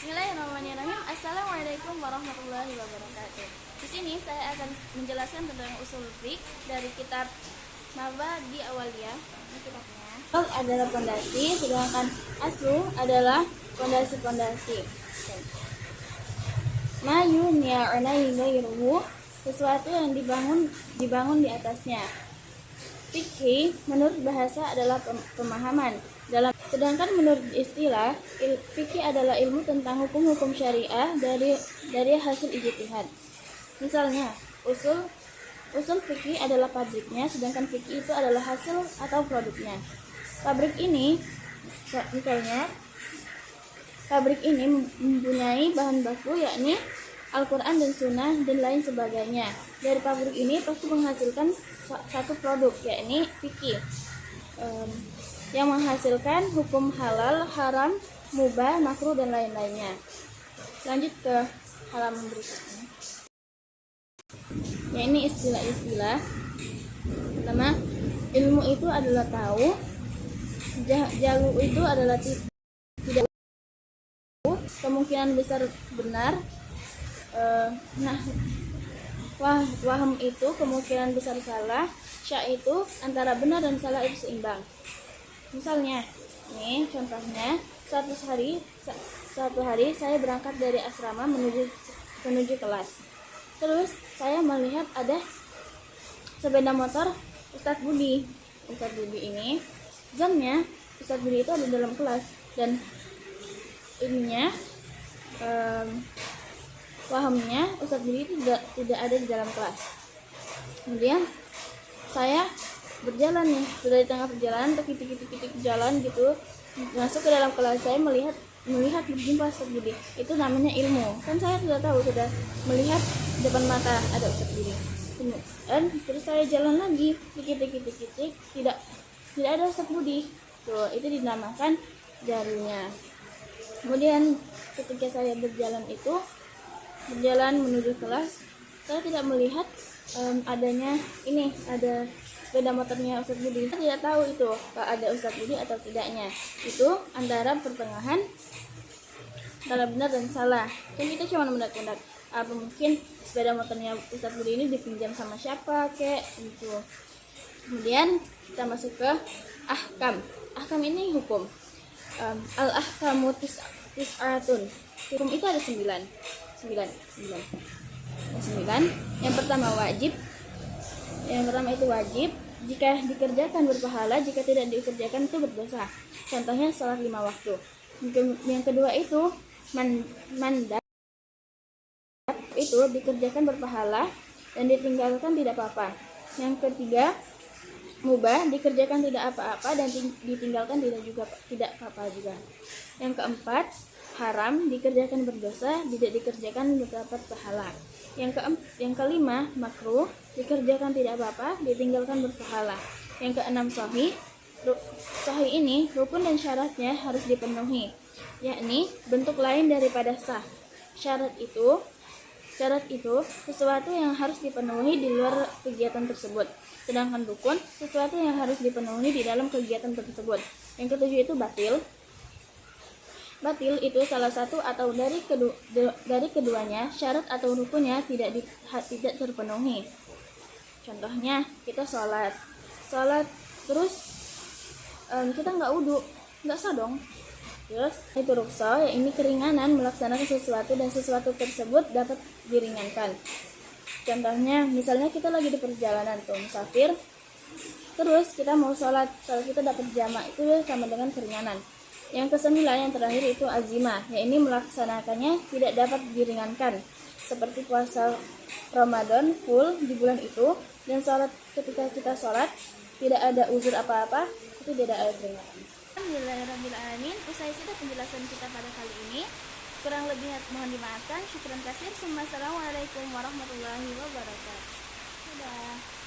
Bismillahirrahmanirrahim. Assalamualaikum warahmatullahi wabarakatuh. Di sini saya akan menjelaskan tentang usul fiqh dari kitab Mabadi Awaliyah. Ini kitabnya. Al adalah pondasi, sedangkan aslu adalah pondasi-pondasi. Ma yubniya alaihi ghairuhu, sesuatu yang dibangun di atasnya. Fikih menurut bahasa adalah pemahaman. Sedangkan menurut istilah, fikih adalah ilmu tentang hukum-hukum syariah dari hasil ijtihad. Misalnya, usul fikih adalah pabriknya, sedangkan fikih itu adalah hasil atau produknya. Pabrik ini mempunyai bahan baku yakni Al-Quran dan Sunnah dan lain sebagainya. Dari pabrik ini pasti menghasilkan satu produk yakni fikih, yang menghasilkan hukum halal, haram, mubah, makruh dan lain-lainnya. Lanjut ke halaman berikutnya. Ya, ini istilah-istilah. Pertama, ilmu itu adalah tahu. Jalu itu adalah tidak tahu. Kemungkinan besar benar. Waham itu kemungkinan besar salah. Syak itu antara benar dan salah itu seimbang. Misalnya, nih contohnya, satu hari saya berangkat dari asrama menuju kelas. Terus saya melihat ada sepeda motor Ustadz Budi. Ustadz Budi ini, zannya Ustadz Budi itu ada dalam kelas dan wahamnya Ustadz Budi itu tidak ada di dalam kelas. Kemudian saya berjalan nih, sudah di tengah perjalanan, titik jalan gitu, masuk ke dalam kelas. Saya melihat berjumpa Ustadz Budi. Itu namanya ilmu. Kan saya sudah tahu, sudah melihat depan mata ada Ustadz Budi. Dan terus saya jalan lagi, titik tidak ada Ustadz Budi. Tuh, itu dinamakan jarunya. Kemudian ketika saya berjalan menuju kelas, saya tidak melihat adanya ada sepeda motornya Ustadz Budi. Saya tidak tahu itu ada Ustadz Budi atau tidaknya. Itu antara pertengahan antara benar dan salah. Kan kita cuma mendadak-mendadak. Apa mungkin sepeda motornya Ustadz Budi ini dipinjam sama siapa kek gitu. Kemudian kita masuk ke ahkam. Ahkam ini hukum. Al-ahkamu tis'atun. Hukum itu ada 9. Yang pertama wajib. Yang pertama itu wajib. Jika dikerjakan berpahala, jika tidak dikerjakan itu berdosa. Contohnya salat 5 waktu. Yang kedua itu mandab, itu dikerjakan berpahala dan ditinggalkan tidak apa-apa. Yang ketiga mubah, dikerjakan tidak apa-apa dan ditinggalkan tidak apa-apa juga. Yang keempat haram, dikerjakan berdosa, tidak dikerjakan mendapat pahala. Yang kelima makruh, dikerjakan tidak apa-apa, ditinggalkan berpahala. Yang keenam sahih. Sahih ini rukun dan syaratnya harus dipenuhi, yakni bentuk lain daripada sah. Syarat itu sesuatu yang harus dipenuhi di luar kegiatan tersebut. Sedangkan rukun sesuatu yang harus dipenuhi di dalam kegiatan tersebut. Yang ketujuh itu batil. Batil itu salah satu atau dari keduanya syarat atau rukunnya tidak terpenuhi. Contohnya kita sholat terus kita nggak wudu, nggak sah dong. Terus itu ruksa, ini keringanan melaksanakan sesuatu dan sesuatu tersebut dapat diringankan. Contohnya misalnya kita lagi di perjalanan tuh musafir, terus kita mau sholat kita dapat jamak, itu sama dengan keringanan. Yang kesembilan yang terakhir itu azimah, ya ini melaksanakannya tidak dapat diringankan, seperti puasa Ramadan full di bulan itu dan sholat ketika kita sholat tidak ada uzur apa-apa, itu tidak ada keringanan. Alhamdulillahirrahmanirrahim. Usai sudah penjelasan kita pada kali ini. Kurang lebih mohon dimaafkan. Syukran kasir. Assalamualaikum warahmatullahi wabarakatuh. Dadah.